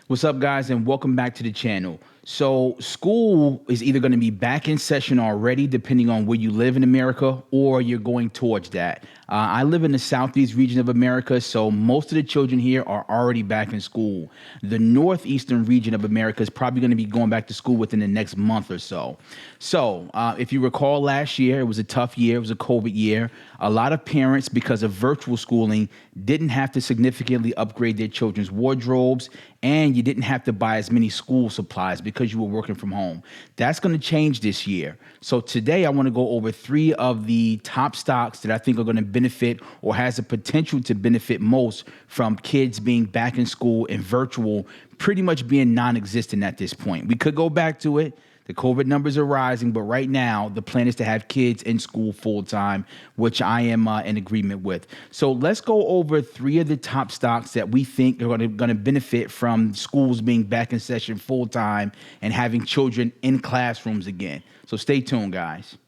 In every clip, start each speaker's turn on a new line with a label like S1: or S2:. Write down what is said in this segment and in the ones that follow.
S1: What's up, guys, and welcome back to the channel. So school is either going to be back in session already, depending on where you live in America, or you're going towards that. I live in the southeast region of America, so most of the children here are already back in school. The northeastern region of America is probably going to be going back to school within the next month or so. So if you recall last year, it was a tough year. It was a COVID year. A lot of parents, because of virtual schooling, didn't have to significantly upgrade their children's wardrobes, and you didn't have to buy as many school supplies because you were working from home. That's going to change this year. So today I want to go over 3 of the top stocks that I think are going to benefit or has the potential to benefit most from kids being back in school and virtual pretty much being non-existent at this point. We could go back to it. The COVID numbers are rising, but right now the plan is to have kids in school full time, which I am in agreement with. So let's go over 3 of the top stocks that we think are going to benefit from schools being back in session full time and having children in classrooms again. So stay tuned, guys.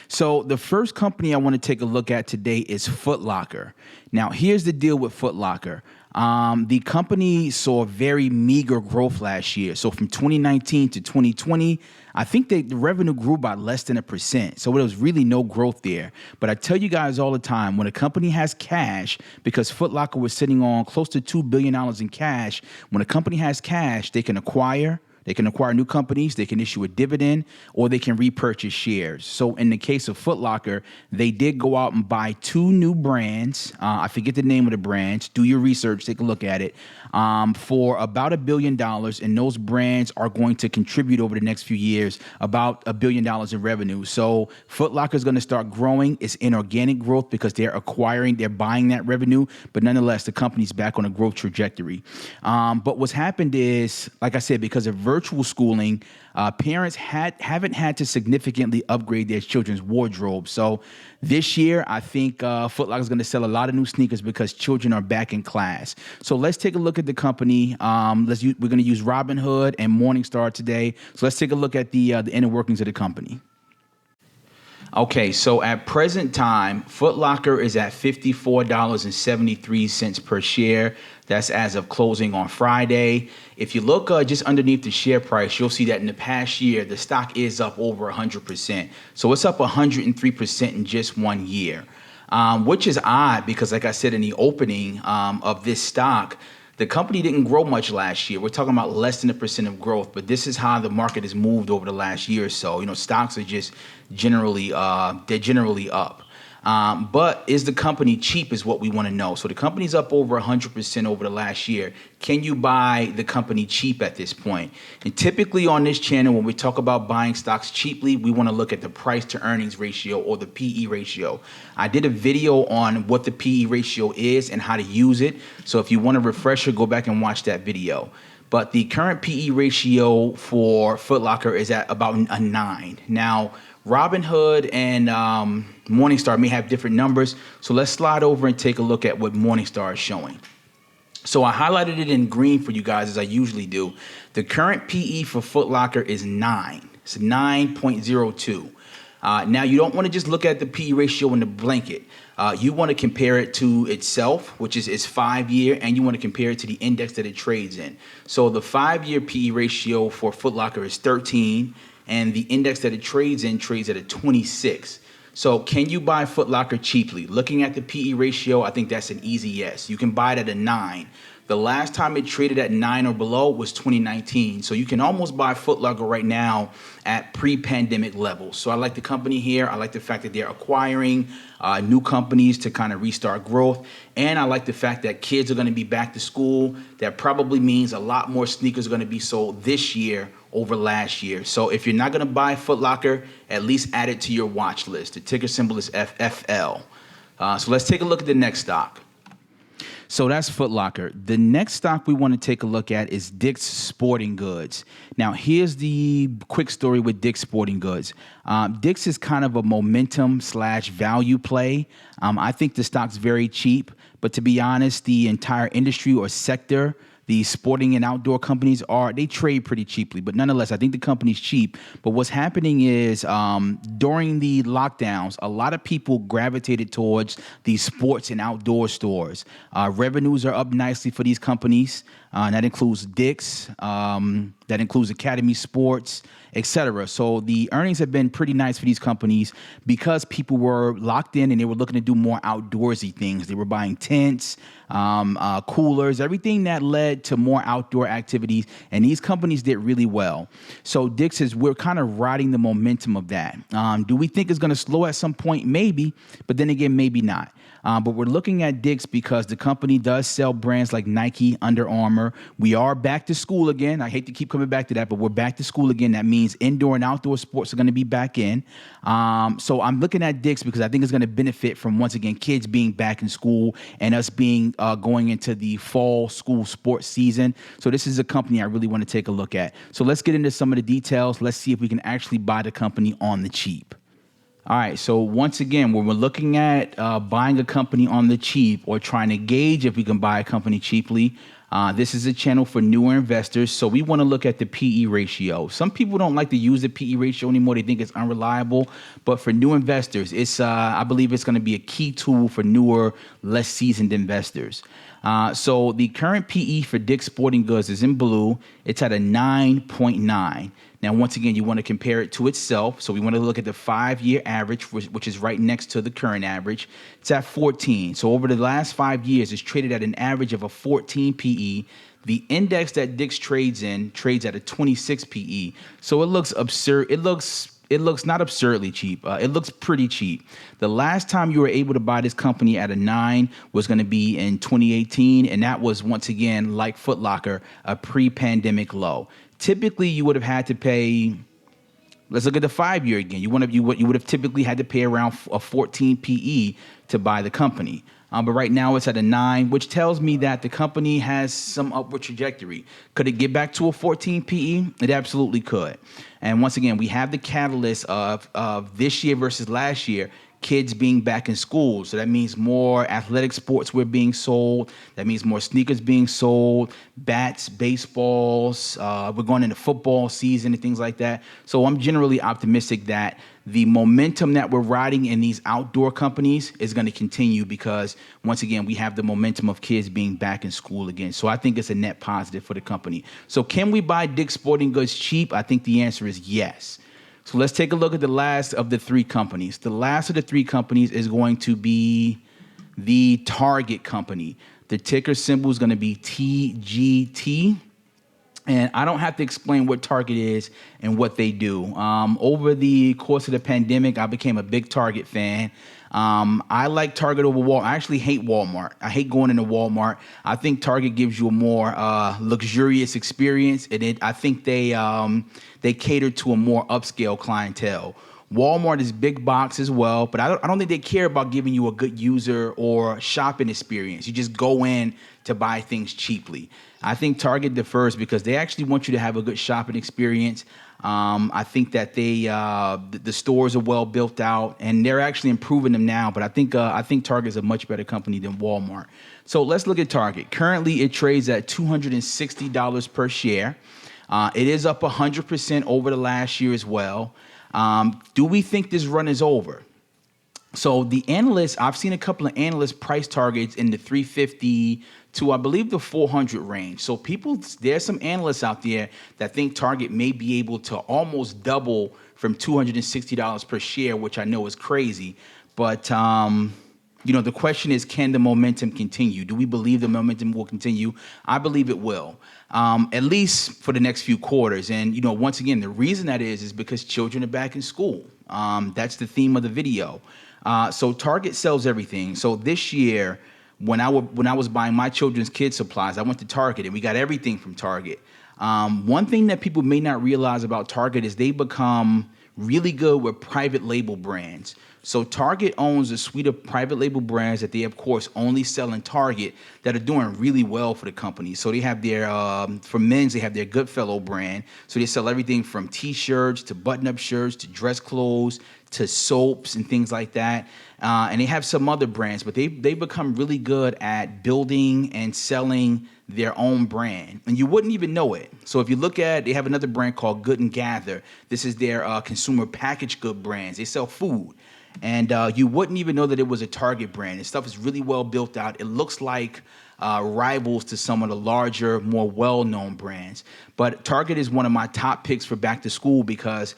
S1: So the first company I want to take a look at today is Foot Locker. Now, here's the deal with Foot Locker. The company saw very meager growth last year. So from 2019 to 2020, I think the revenue grew by less than 1%. So there was really no growth there. But I tell you guys all the time, when a company has cash, because Foot Locker was sitting on close to $2 billion in cash, when a company has cash, they can acquire new companies, they can issue a dividend, or they can repurchase shares. So in the case of Foot Locker, they did go out and buy 2 new brands. I forget the name of the brands. Do your research, take a look at it, for about $1 billion. And those brands are going to contribute over the next few years about $1 billion in revenue. So Foot Locker is going to start growing. It's inorganic growth because they're buying that revenue. But nonetheless, the company's back on a growth trajectory. But what's happened is, like I said, because of virtual schooling, parents haven't had to significantly upgrade their children's wardrobe. So this year, I think Foot Locker is going to sell a lot of new sneakers because children are back in class. So let's take a look at the company. We're going to use Robinhood and Morningstar today. So let's take a look at the inner workings of the company. Okay, so at present time, Foot Locker is at $54.73 per share. That's as of closing on Friday. If you look just underneath the share price, you'll see that in the past year, the stock is up over 100%. So it's up 103% in just 1 year, which is odd because, like I said in the opening of this stock, the company didn't grow much last year. We're talking about less than 1% of growth, but this is how the market has moved over the last year or so. You know, stocks are just generally up. But is the company cheap is what we want to know. So the company's up over 100% over the last year. Can you buy the company cheap at this point? And typically on this channel, when we talk about buying stocks cheaply, we want to look at the price to earnings ratio or the PE ratio. I did a video on what the PE ratio is and how to use it. So if you want a refresher, go back and watch that video. But the current PE ratio for Foot Locker is at about a 9. Now, Robinhood and Morningstar may have different numbers. So let's slide over and take a look at what Morningstar is showing. So I highlighted it in green for you guys, as I usually do. The current PE for Foot Locker is 9. It's 9.02. Now, you don't want to just look at the PE ratio in the blanket. You want to compare it to itself, which is its 5-year, and you want to compare it to the index that it trades in. So the 5-year PE ratio for Foot Locker is 13, and the index that it trades in trades at a 26. So can you buy Foot Locker cheaply? Looking at the PE ratio, I think that's an easy yes. You can buy it at a 9. The last time it traded at 9 or below was 2019. So you can almost buy Foot Locker right now at pre-pandemic levels. So I like the company here. I like the fact that they're acquiring new companies to kind of restart growth. And I like the fact that kids are going to be back to school. That probably means a lot more sneakers are going to be sold this year over last year. So if you're not going to buy Foot Locker, at least add it to your watch list. The ticker symbol is FFL. So let's take a look at the next stock. So that's Foot Locker. The next stock we want to take a look at is Dick's Sporting Goods. Now, here's the quick story with Dick's Sporting Goods. Dick's is kind of a momentum/value play. I think the stock's very cheap, but to be honest, the entire industry or sector the sporting and outdoor companies they trade pretty cheaply, but nonetheless, I think the company's cheap. But what's happening is during the lockdowns, a lot of people gravitated towards these sports and outdoor stores. Revenues are up nicely for these companies. That includes Dick's, that includes Academy Sports, etc. So the earnings have been pretty nice for these companies because people were locked in and they were looking to do more outdoorsy things. They were buying tents, coolers, everything that led to more outdoor activities. And these companies did really well. So Dick's we're kind of riding the momentum of that. Do we think it's going to slow at some point? Maybe, but then again, maybe not. But we're looking at Dick's because the company does sell brands like Nike, Under Armour. We are back to school again. I hate to keep coming back to that, but we're back to school again. That means indoor and outdoor sports are going to be back in. So I'm looking at Dick's because I think it's going to benefit from, once again, kids being back in school and us being going into the fall school sports season. So this is a company I really want to take a look at. So let's get into some of the details. Let's see if we can actually buy the company on the cheap. All right, so once again, when we're looking at buying a company on the cheap or trying to gauge if we can buy a company cheaply, this is a channel for newer investors, so we want to look at the PE ratio. Some people don't like to use the PE ratio anymore. They think it's unreliable, but for new investors, I believe it's going to be a key tool for newer, less seasoned investors. So the current PE for Dick's Sporting Goods is in blue. It's at a 9.9. Now, once again, you want to compare it to itself. So we want to look at the 5-year average, which is right next to the current average. It's at 14. So over the last 5 years, it's traded at an average of a 14 PE. The index that Dick's trades in trades at a 26 PE. So it looks absurd. It looks not absurdly cheap. It looks pretty cheap. The last time you were able to buy this company at a 9 was going to be in 2018, and that was, once again, like Foot Locker, a pre-pandemic low. Typically, you would have had to pay. Let's look at the 5-year again. You would have typically had to pay around a 14 PE to buy the company. But right now it's at a 9, which tells me that the company has some upward trajectory. Could it get back to a 14 PE? It absolutely could. And once again, we have the catalyst of this year versus last year. Kids being back in school. So that means more athletic sports were being sold. That means more sneakers being sold, bats, baseballs. We're going into football season and things like that. So I'm generally optimistic that the momentum that we're riding in these outdoor companies is going to continue because, once again, we have the momentum of kids being back in school again. So I think it's a net positive for the company. So can we buy Dick's Sporting Goods cheap? I think the answer is yes. So let's take a look at the last of the 3 companies. The last of the 3 companies is going to be the Target company. The ticker symbol is going to be TGT. And I don't have to explain what Target is and what they do. Over the course of the pandemic, I became a big Target fan. I like Target over Walmart. I actually hate Walmart. I hate going into Walmart. I think Target gives you a more luxurious experience, and I think they cater to a more upscale clientele. Walmart is big box as well, but I don't think they care about giving you a good user or shopping experience. You just go in to buy things cheaply. I think Target differs because they actually want you to have a good shopping experience. I think that the stores are well built out, and they're actually improving them now. But I think Target is a much better company than Walmart. So let's look at Target. Currently, it trades at $260 per share. It is up 100% over the last year as well. Do we think this run is over? So the analysts, I've seen a couple of analyst price targets in the 350 to, I believe, the 400 range. So there's some analysts out there that think Target may be able to almost double from $260 per share, which I know is crazy. But, the question is, can the momentum continue? Do we believe the momentum will continue? I believe it will, at least for the next few quarters. And, once again, the reason that is because children are back in school. That's the theme of the video. So Target sells everything. So this year, when I was buying my children's kid supplies, I went to Target and we got everything from Target. One thing that people may not realize about Target is they become really good with private label brands. So Target owns a suite of private label brands that they, of course, only sell in Target that are doing really well for the company. So they have their, for men's, they have their Goodfellow brand. So they sell everything from T-shirts to button-up shirts to dress clothes to soaps and things like that. And they have some other brands, but they've become really good at building and selling their own brand. And you wouldn't even know it. So if you look at, they have another brand called Good and Gather. This is their consumer packaged good brands. They sell food. And you wouldn't even know that it was a Target brand. This stuff is really well built out. It looks like rivals to some of the larger, more well-known brands. But Target is one of my top picks for back to school because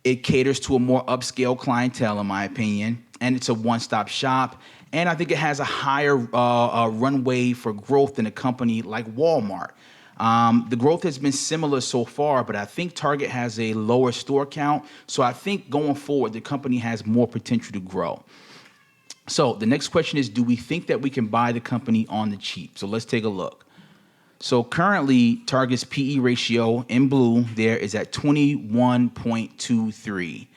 S1: it caters to a more upscale clientele, in my opinion, and it's a one-stop shop. And I think it has a higher runway for growth than a company like Walmart. The growth has been similar so far, but I think Target has a lower store count. So I think going forward, the company has more potential to grow. So the next question is, do we think that we can buy the company on the cheap? So let's take a look. So currently, Target's PE ratio in blue there is at 21.23.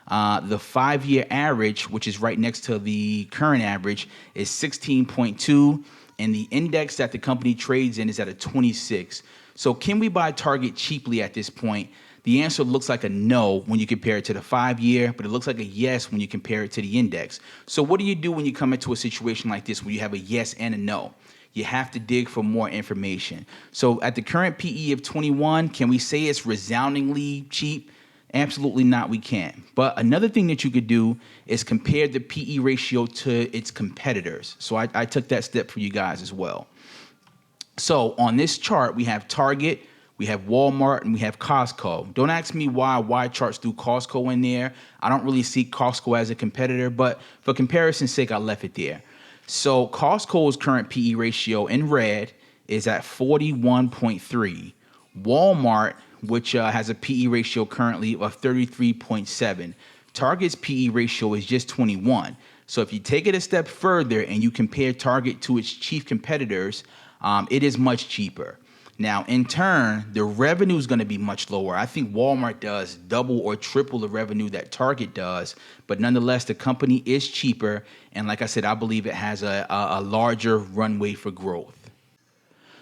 S1: The 5-year average, which is right next to the current average, is 16.2. And the index that the company trades in is at a 26. So can we buy Target cheaply at this point? The answer looks like a no when you compare it to the 5-year, but it looks like a yes when you compare it to the index. So what do you do when you come into a situation like this where you have a yes and a no? You have to dig for more information. So at the current PE of 21, can we say it's resoundingly cheap? Absolutely not, we can't. But another thing that you could do is compare the PE ratio to its competitors. So I took that step for you guys as well. So on this chart, we have Target, we have Walmart, and we have Costco. Don't ask me why charts threw Costco in there. I don't really see Costco as a competitor, but for comparison's sake, I left it there. So Costco's current PE ratio in red is at 41.3. Walmart, which has a PE ratio currently of 33.7. Target's PE ratio is just 21. So if you take it a step further and you compare Target to its chief competitors, it is much cheaper. Now, in turn, the revenue is going to be much lower. I think Walmart does double or triple the revenue that Target does, but nonetheless, the company is cheaper. And like I said, I believe it has a larger runway for growth.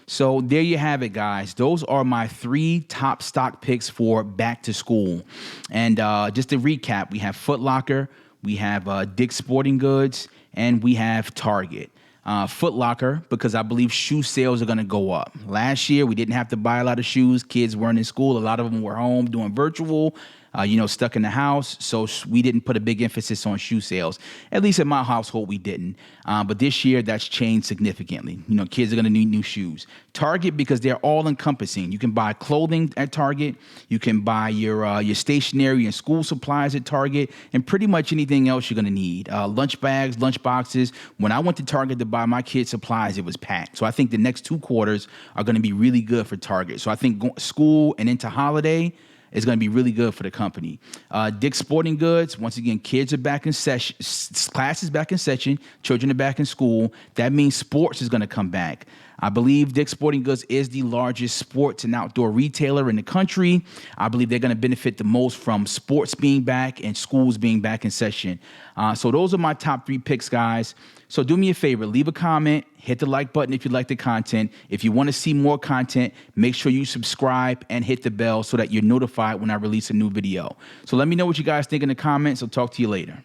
S1: So there you have it, guys. Those are my 3 top stock picks for back to school. And just to recap, we have Foot Locker, we have Dick's Sporting Goods, and we have Target. Foot Locker, because I believe shoe sales are going to go up. Last year, we didn't have to buy a lot of shoes. Kids weren't in school. A lot of them were home doing virtual, stuck in the house. So we didn't put a big emphasis on shoe sales. At least in my household, we didn't. But this year, that's changed significantly. Kids are going to need new shoes. Target, because they're all encompassing. You can buy clothing at Target. You can buy your stationery and school supplies at Target, and pretty much anything else you're going to need. Lunch bags, lunch boxes. When I went to Target to buy my kids' supplies, it was packed. So I think the next 2 quarters are going to be really good for Target. So I think school and into holiday is going to be really good for the company. Dick's Sporting Goods, once again, kids are back in session, class is back in session, children are back in school. That means sports is going to come back. I believe Dick's Sporting Goods is the largest sports and outdoor retailer in the country. I believe they're going to benefit the most from sports being back and schools being back in session. So those are my top 3 picks, guys. So do me a favor, leave a comment, hit the like button if you like the content. If you want to see more content, make sure you subscribe and hit the bell so that you're notified when I release a new video. So let me know what you guys think in the comments. I'll talk to you later.